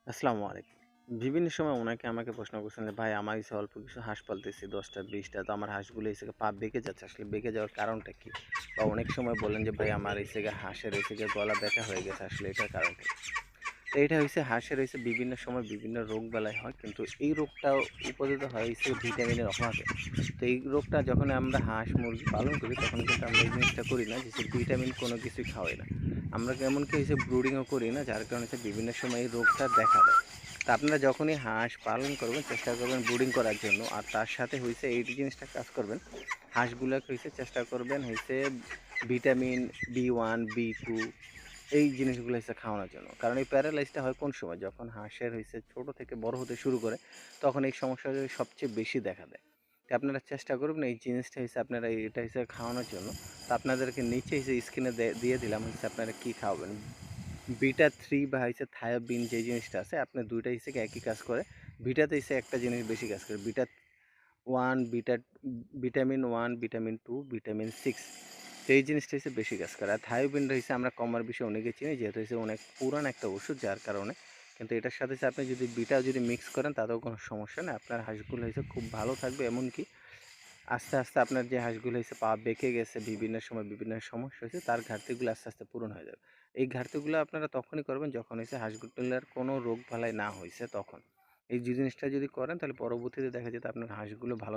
আসসালামু আলাইকুম। বিভিন্ন সময় অনেকে আমাকে প্রশ্ন করছেন যে, "ভাই আমার হইছে অল্প কিছু হাঁস পালতেছি ১০ টা ২০ টা। তো আমার হাঁসগুলো হইছে গিয়ে পা বেঁকে যাচ্ছে। আসলে বেঁকে যাওয়ার কারণটা কি?" বা অনেক সময় বলেন যে, "ভাই আমার হইছে গিয়ে হাঁসের হইছে গিয়ে গলা ব্যাকা হয়ে গেছে। আসলে এটার কারণটা কি?" তো এটা হইছে হাঁসের হইছে বিভিন্ন সময় বিভিন্ন রোগবালাই হয়। কিন্তু এই রোগটা উপদিত হয় হইছে ভিটামিনের অভাবে। তো এই রোগটা যখন আমরা হাঁস, মুরগি পালন করি তখন কিন্তু আমরা এই জিনিসটা করি না যে ভিটামিন কোনো কিছুই খাওয়াই না। আমরা এমনকি হইছে ব্রুডিংও করি না যার কারণে হচ্ছে বিভিন্ন সময় এই রোগটা দেখা দেয়। তো আপনারা যখনই হাঁস পালন করবেন চেষ্টা করবেন ব্রুডিং করার জন্য। আর তার সাথে হইছে এই জিনিসটা কাজ করবেন। হাঁসগুলাকে হইছে চেষ্টা করবেন হইছে ভিটামিন B1, B2 এই জিনিসগুলো হচ্ছে খাওয়ানোর জন্য। কারণ এই প্যারালাইসটা হয় কোন সময়? যখন হাঁসের হইছে ছোট থেকে বড় হতে শুরু করে, তখন এই সমস্যাটা সবচেয়ে বেশি দেখা দেয়। তো আপনারা চেষ্টা করবেন এই জিনিসটা হইছে আপনারা এটা হইছে খাওয়ানোর জন্য। তো আপনাদেরকে নিচে হইছে স্ক্রিনে দিয়ে দিলাম হইছে আপনারা কি খাওয়াবেন। বিটা 3 বা হইছে থায়োবিন যে জিনিসটা আছে, আপনার ২ টা হইছে একই কাজ করে। বিটাতে হইছে একটা জিনিস বেশি কাজ করে। বিটা 1, ভিটামিন 1, ভিটামিন 2, ভিটামিন 6 তো এই জিনিসটা হচ্ছে বেশি কাজ করে। আর থায়োবিনটা হচ্ছে আমরা কমার বিষয়ে অনেকে চিনি যেহেতু হচ্ছে অনেক পুরান একটা ওষুধ যার কারণে। কিন্তু এটার সাথে আপনি যদি বিটা যদি মিক্স করেন তাতেও কোনো সমস্যা নেই। আপনার হাঁসগুলো হচ্ছে খুব ভালো থাকবে এমনকি আস্তে, আস্তে আপনার যে হাঁসগুলো হচ্ছে পা বেঁকে গেছে বিভিন্ন সময় বিভিন্ন সমস্যা হয়েছে তার ঘাটতিগুলো আস্তে, আস্তে পূরণ হয়ে যাবে। এই ঘাটতিগুলো আপনারা তখনই করবেন যখন হচ্ছে হাঁসগুলোর কোনো রোগবালাই না হইছে তখন। এই যে জিনিসটা যদি করেন তাহলে পরবর্তীতে দেখা যেত আপনার হাঁসগুলো ভালো